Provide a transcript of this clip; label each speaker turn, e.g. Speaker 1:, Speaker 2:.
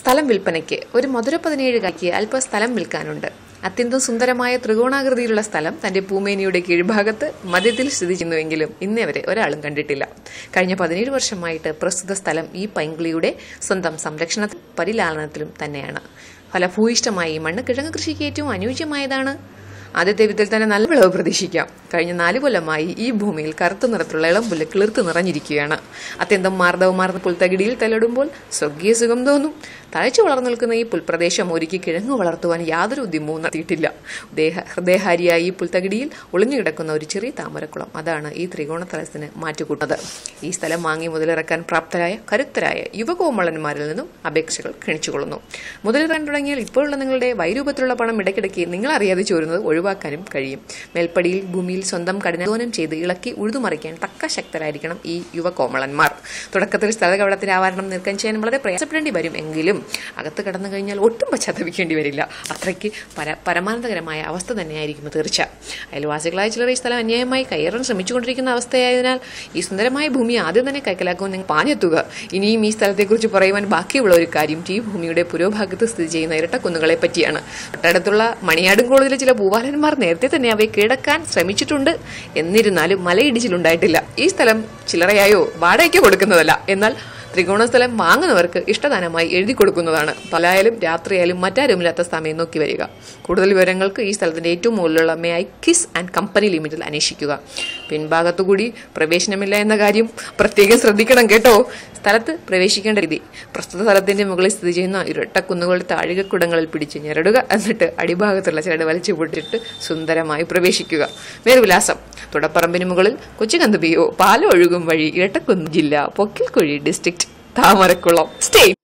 Speaker 1: സ്ഥലം വിൽപ്പനയ്ക്ക് ഒരു മധുര 17 അല്പ സ്ഥലം വിൽക്കാനുണ്ട്. അത്യന്തം സുന്ദരമായ ത്രികോണാകൃതിയിലുള്ള സ്ഥലം തന്റെ പൂമേനിയുടെ കീഴ്ഭാഗത്ത് മധ്യത്തിൽ സ്ഥിതി ചെയ്യുന്നുവെങ്കിലും ഇന്നേ വരെ ഒരാളും കണ്ടിട്ടില്ല. കഴിഞ്ഞ 17 വർഷമായിട്ട് പ്രസ്തുത സ്ഥലം ഈ പൈങ്കിളിയുടെ സ്വന്തം സംരക്ഷണത്തിലും പരിലാളനത്തിലും തന്നെയാണ്. ഫലഭൂയിഷ്ടമായി മണ്ണ് കിഴങ്ങ് കൃഷിക്ക് ഏറ്റവും അനുയോജ്യമായതാണ്. ആദ്യത്തെ വിത്തിൽ തന്നെ നല്ല വിളവ് പ്രതീക്ഷിക്കാം. കഴിഞ്ഞ 4 കൊല്ലമായി ഈ ഭൂമിയിൽ കറുത്ത നിറത്തിലുള്ള ഇളംപുല്ല് കിളിർത്ത് നിറഞ്ഞിരിക്കുകയാണ്. അത്യന്തം മാർദ്ദവമാർന്ന പുൽത്തകിടിയിൽ തലയിടുമ്പോൾ സ്വർഗീയ സുഖം തോന്നും. തഴച്ചു വളർന്നു നിൽക്കുന്ന ഈ പുൽപ്രദേശം ഒരുക്കി കിഴങ്ങ് വളർത്തുവാൻ യാതൊരു ഉദ്യമവും നടത്തിയിട്ടില്ല. ഹൃദയഹാരിയായി ഈ പുൽത്തകിടിയിൽ ഒളിഞ്ഞുകിടക്കുന്ന ഒരു ചെറിയ താമരക്കുളം, അതാണ് ഈ ത്രികോണതലത്തിന് മാറ്റുകൂട്ടുന്നത്. ഈ സ്ഥലം വാങ്ങി മുതലിറക്കാൻ പ്രാപ്തരായ കരുത്തരായ യുവകോമളന്മാരിൽ നിന്നും അപേക്ഷകൾ ക്ഷണിച്ചുകൊള്ളുന്നു. മുതലിറക്കാൻ തുടങ്ങിയാൽ ഇപ്പോഴുള്ള നിങ്ങളുടെ വൈരൂപത്തിലുള്ള പണം ഇടയ്ക്കിടയ്ക്ക് നിങ്ങൾ അറിയാതെ ചോരുന്നത് ഒഴിവാക്കാനും കഴിയും. മേൽപ്പടിയിൽ ഭൂമിയിൽ സ്വന്തം കഠിനാധ്വാനം ചെയ്ത് ഇളക്കി ഉഴുതുമറിക്കാൻ തക്ക ശക്തരായിരിക്കണം ഈ യുവകോമളന്മാർ. തുടക്കത്തിൽ സ്ഥലകവടത്തിന്റെ ആവരണം നീക്കം ചെയ്യാൻ വളരെ പ്രയാസപ്പെടേണ്ടി വരും. എങ്കിലും അകത്ത് കടന്നു കഴിഞ്ഞാൽ ഒട്ടും പശ്ചാത്തപിക്കേണ്ടി വരില്ല. അത്രയ്ക്ക് പരമാനന്ദകരമായ അവസ്ഥ തന്നെയായിരിക്കും തീർച്ച. അയൽവാസികളായ ചിലർ ഈ സ്ഥലം അന്യായമായി കയ്യേറാൻ ശ്രമിച്ചുകൊണ്ടിരിക്കുന്ന അവസ്ഥയായതിനാൽ ഈ സുന്ദരമായ ഭൂമി ആദ്യം തന്നെ കൈക്കലാക്കുവാൻ നിങ്ങൾ പാഞ്ഞെത്തുക. ഇനിയും ഈ സ്ഥലത്തെക്കുറിച്ച് പറയുവാൻ ബാക്കിയുള്ള ഒരു കാര്യം ഈ ഭൂമിയുടെ പുരോഭാഗത്ത് സ്ഥിതി ചെയ്യുന്ന ഇരട്ടക്കുന്നുകളെ പറ്റിയാണ്. തൊട്ടടുത്തുള്ള മണിയാടും കോളേജിലെ ചില ഭൂപാലന്മാർ നേരത്തെ തന്നെ അവയെ കീഴടക്കാൻ ശ്രമിച്ചിട്ടുണ്ട്. എന്നിരുന്നാലും മലയിടിച്ചിലുണ്ടായിട്ടില്ല. ഈ സ്ഥലം ചില്ലറയായോ വാടകയ്ക്കോ കൊടുക്കുന്നതല്ല. എന്നാൽ ത്രികോണ സ്ഥലം വാങ്ങുന്നവർക്ക് ഇഷ്ടദാനമായി എഴുതി കൊടുക്കുന്നതാണ്. പകലായാലും രാത്രിയായാലും മറ്റാരുമില്ലാത്ത സമയം നോക്കി വരിക. കൂടുതൽ വിവരങ്ങൾക്ക് ഈ സ്ഥലത്തിന്റെ ഏറ്റവും മുകളിലുള്ള മേഐ കിസ് ആൻഡ് കമ്പനി ലിമിറ്റിൽ അന്വേഷിക്കുക. പിൻഭാഗത്തുകൂടി പ്രവേശനമില്ല എന്ന കാര്യം പ്രത്യേകം ശ്രദ്ധിക്കണം കേട്ടോ. സ്ഥലത്ത് പ്രവേശിക്കേണ്ട രീതി: പ്രസ്തുത സ്ഥലത്തിന്റെ മുകളിൽ സ്ഥിതി ചെയ്യുന്ന ഇരട്ടക്കുന്നുകളുടെ താഴികക്കുടങ്ങളിൽ പിടിച്ച് ഞെരടുക. എന്നിട്ട് അടിഭാഗത്തുള്ള ചരട് വലിച്ചു പൊട്ടിട്ട് സുന്ദരമായി പ്രവേശിക്കുക. മേൽവിലാസം: തുടപ്പറമ്പിന് മുകളിൽ കൊച്ചുകന്തുപിയോ പാലം ഒഴുകും വഴി, ഇരട്ടക്കുന്ന് ജില്ല, പൊക്കിൽക്കുഴി ഡിസ്ട്രിക്ട്, താമരക്കുളം സ്റ്റേറ്റ്.